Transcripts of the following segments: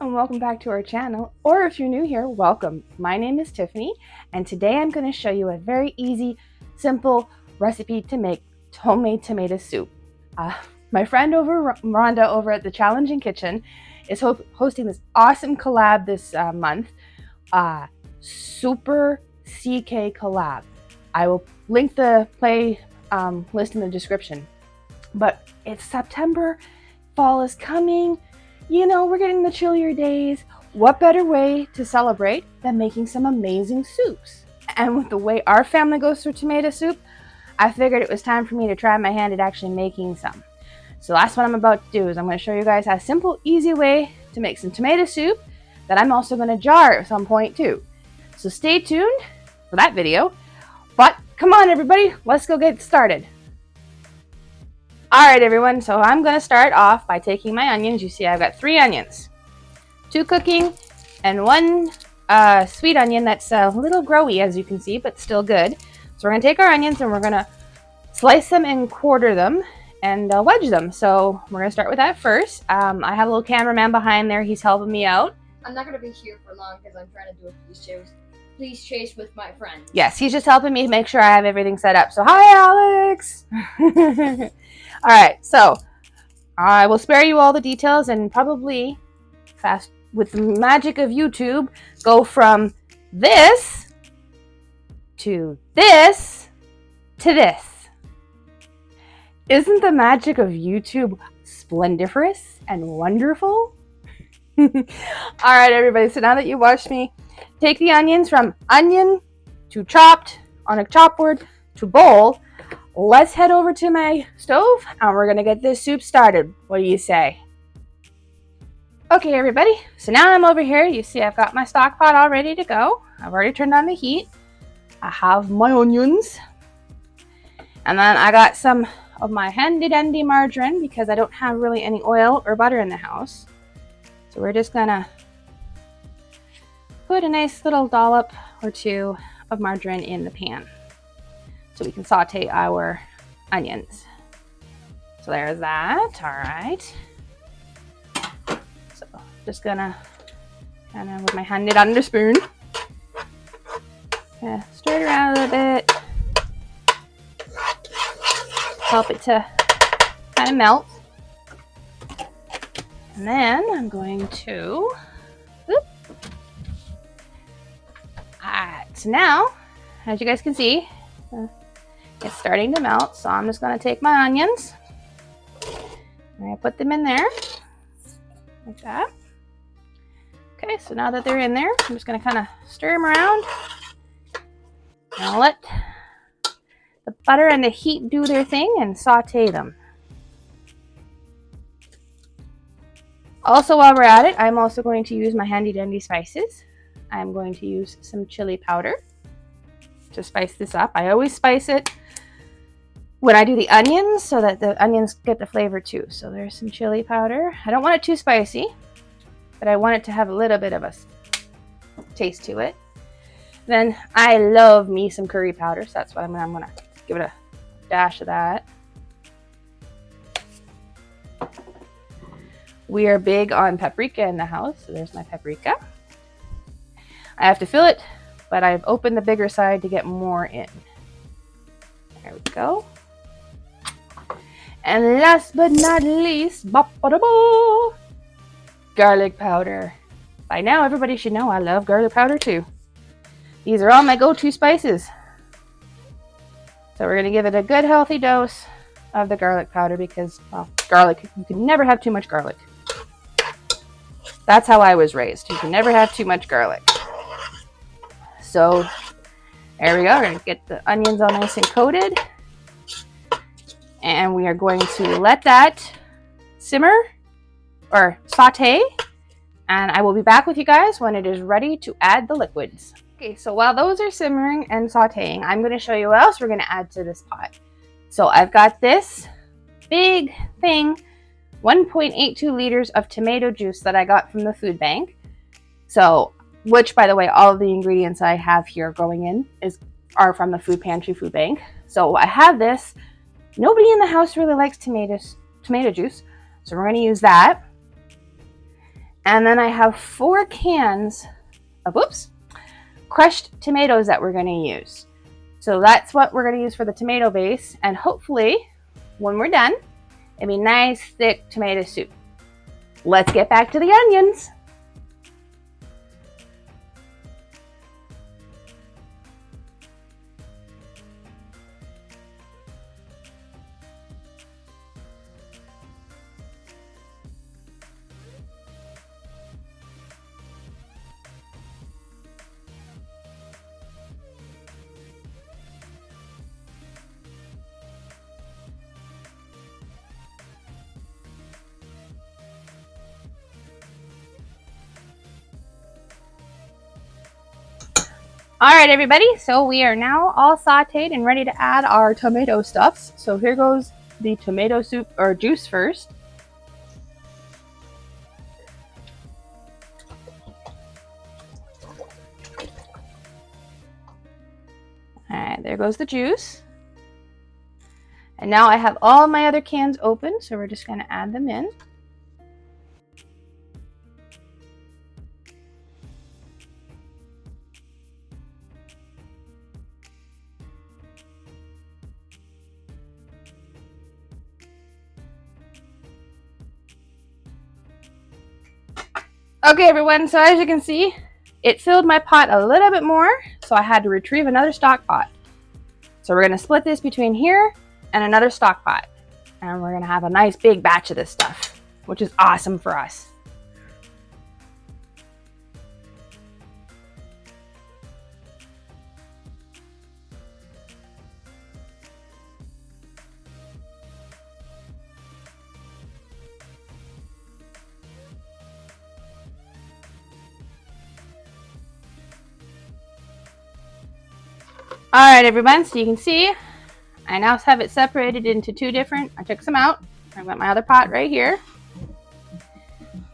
and welcome back to our channel, or if you're new here, welcome. My name is Tiffany, and today I'm going to show you a very easy, simple recipe to make homemade tomato soup. My friend Rhonda over at the Challenging Kitchen is hosting this awesome collab this month, Super CK collab. I will link the play list in the description. But it's September, fall is coming. You know, we're getting the chillier days. What better way to celebrate than making some amazing soups? And with the way our family goes through tomato soup, I figured it was time for me to try my hand at actually making some. So that's what I'm about to do. Is I'm going to show you guys a simple, easy way to make some tomato soup that I'm also going to jar at some point too. So stay tuned for that video. But come on everybody, let's go get started. Alright everyone, so I'm going to start off by taking my onions. You see I've got 3 onions. 2 cooking and 1 sweet onion that's a little growy as you can see, but still good. So we're going to take our onions and we're going to slice them and quarter them and wedge them. So we're going to start with that first. I have a little cameraman behind there. He's helping me out. I'm not going to be here for long because I'm trying to do a police chase with my friend. Yes, he's just helping me make sure I have everything set up. So hi Alex! Alright, so I will spare you all the details and probably, fast with the magic of YouTube, go from this to this to this. Isn't the magic of YouTube splendiferous and wonderful? Alright everybody, so now that you watched me take the onions from onion to chopped on a chopboard to bowl, let's head over to my stove and we're gonna get this soup started. What do you say? Okay everybody, so now I'm over here. You see I've got my stock pot all ready to go. I've already turned on the heat. I have my onions. And then I got some of my handy dandy margarine because I don't have really any oil or butter in the house. So we're just gonna put a nice little dollop or 2 of margarine in the pan so we can saute our onions. So there's that. All right. So just gonna kind of with my handy dandy spoon, stir it around a little bit, help it to kind of melt, and then I'm going to. Alright, so now, as you guys can see, it's starting to melt, so I'm just going to take my onions and I put them in there like that. Okay, so now that they're in there, I'm just going to kind of stir them around and I'll let the butter and the heat do their thing and saute them. Also, while we're at it, I'm also going to use my handy dandy spices. I'm going to use some chili powder to spice this up. I always spice it when I do the onions so that the onions get the flavor too. So there's some chili powder. I don't want it too spicy, but I want it to have a little bit of a taste to it. Then I love me some curry powder, so that's what I'm gonna give it a dash of that. We are big on paprika in the house, so there's my paprika. I have to fill it, but I've opened the bigger side to get more in. There we go. And last but not least, garlic powder. By now, everybody should know I love garlic powder too. These are all my go-to spices. So we're going to give it a good healthy dose of the garlic powder because, well, garlic, you can never have too much garlic. That's how I was raised. You can never have too much garlic. So there we go. We're going to get the onions all nice and coated. And we are going to let that simmer or saute. And I will be back with you guys when it is ready to add the liquids. Okay, so while those are simmering and sauteing, I'm going to show you what else we're going to add to this pot. So I've got this big thing, 1.82 liters of tomato juice that I got from the food bank. So, which by the way, all of the ingredients I have here going in are from the food pantry food bank. So I have this. Nobody in the house really likes tomato juice, so we're going to use that. And then I have 4 cans of, crushed tomatoes that we're going to use. So that's what we're going to use for the tomato base. And hopefully, when we're done, it'll be nice, thick tomato soup. Let's get back to the onions. All right, everybody, so we are now all sauteed and ready to add our tomato stuffs. So here goes the tomato soup or juice first. All right, there goes the juice. And now I have all my other cans open, so we're just going to add them in. Okay, everyone, so as you can see, it filled my pot a little bit more, so I had to retrieve another stock pot. So we're going to split this between here and another stock pot. And we're going to have a nice big batch of this stuff, which is awesome for us. All right, everyone, so you can see I now have it separated into 2 different. I took some out. I've got my other pot right here.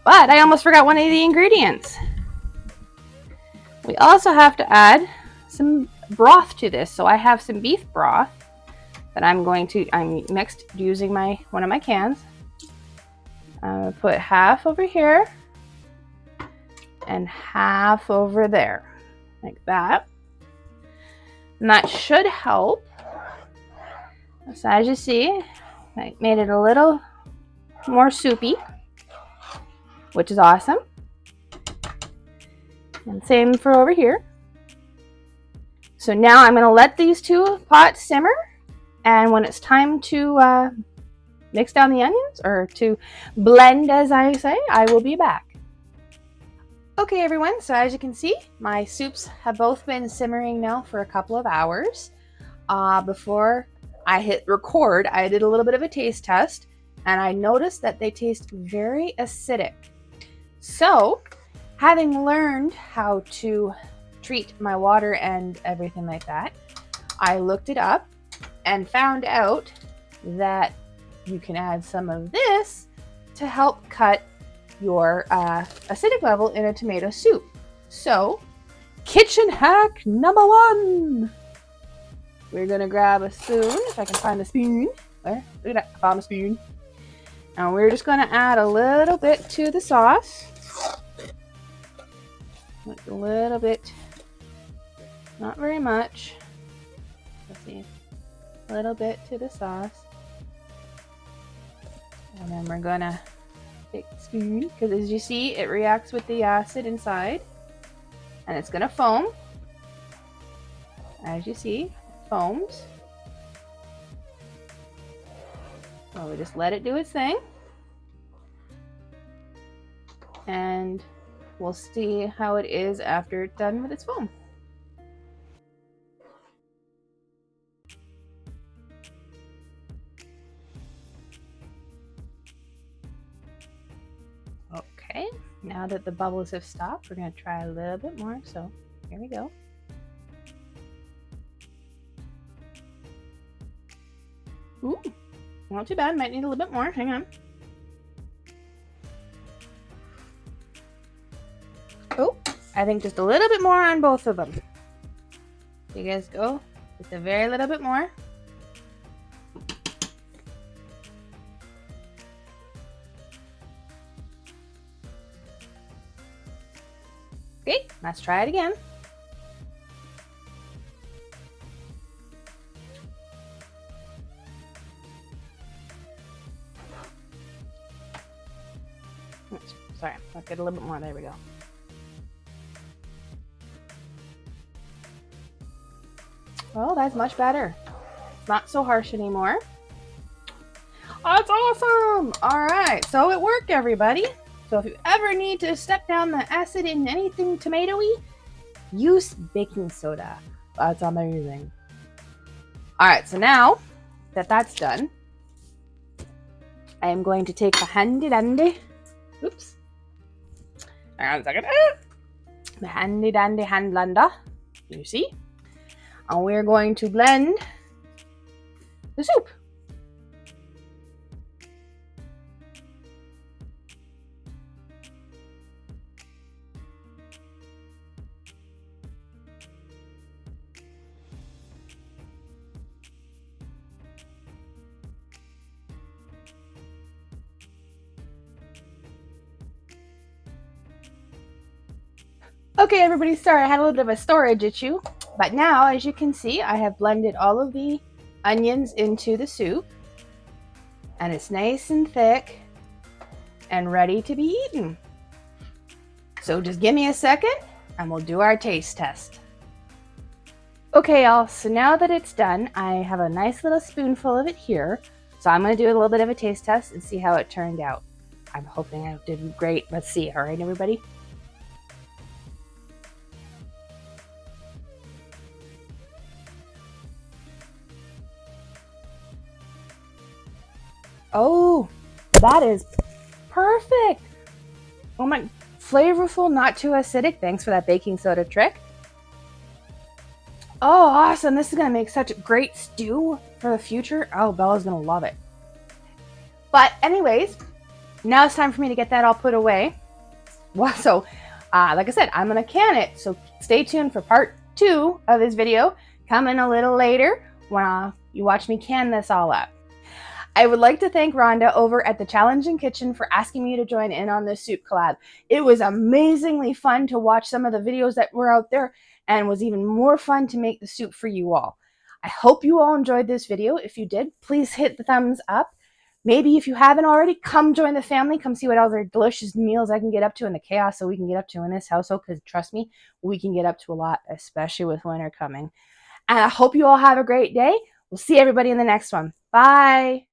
But I almost forgot one of the ingredients. We also have to add some broth to this. So I have some beef broth that I'm mixed using one of my cans. I'm going to put half over here and half over there, like that. And that should help. So as you see, I made it a little more soupy, which is awesome. And same for over here. So now I'm going to let these 2 pots simmer. And when it's time to mix down the onions, or to blend, as I say, I will be back. Okay, everyone, so as you can see, my soups have both been simmering now for a couple of hours. Before I hit record, I did a little bit of a taste test, and I noticed that they taste very acidic. So, having learned how to treat my water and everything like that, I looked it up and found out that you can add some of this to help cut your acidic level in a tomato soup. So, kitchen hack number 1. We're gonna grab a spoon, if I can find a spoon. There, look at that, I found a spoon. And we're just gonna add a little bit to the sauce. Like a little bit, not very much. Let's see, a little bit to the sauce. And then we're gonna take the spoon, because as you see, it reacts with the acid inside. And it's gonna foam. As you see, it foams. So we just let it do its thing. And we'll see how it is after it's done with its foam. Okay, now that the bubbles have stopped, we're going to try a little bit more. So here we go. Ooh, not too bad. Might need a little bit more. Hang on. Oh, I think just a little bit more on both of them. You guys go just a very little bit more. Okay, let's try it again. Sorry, let's get a little bit more. There we go. Oh, that's much better. It's not so harsh anymore. That's awesome! All right, so it worked, everybody. So if you ever need to step down the acid in anything tomatoey, use baking soda. That's amazing. All right, so now that that's done, I am going to take the handy dandy. Oops. Hang on a second. The handy dandy hand blender. You see? And we're going to blend the soup. Okay, everybody, sorry, I had a little bit of a storage issue, but now, as you can see, I have blended all of the onions into the soup, and it's nice and thick and ready to be eaten. So just give me a second, and we'll do our taste test. Okay, y'all, so now that it's done, I have a nice little spoonful of it here, so I'm going to do a little bit of a taste test and see how it turned out. I'm hoping I did great. Let's see, all right, everybody? Oh, that is perfect. Oh my, flavorful, not too acidic. Thanks for that baking soda trick. Oh, awesome. This is going to make such a great stew for the future. Oh, Bella's going to love it. But anyways, now it's time for me to get that all put away. Well, so, like I said, I'm going to can it. So stay tuned for part 2 of this video coming a little later when you watch me can this all up. I would like to thank Rhonda over at the Challenging Kitchen for asking me to join in on this soup collab. It was amazingly fun to watch some of the videos that were out there, and was even more fun to make the soup for you all. I hope you all enjoyed this video. If you did, please hit the thumbs up. Maybe if you haven't already, come join the family. Come see what other delicious meals I can get up to and the chaos that we can get up to in this household, because trust me, we can get up to a lot, especially with winter coming. And I hope you all have a great day. We'll see everybody in the next one. Bye.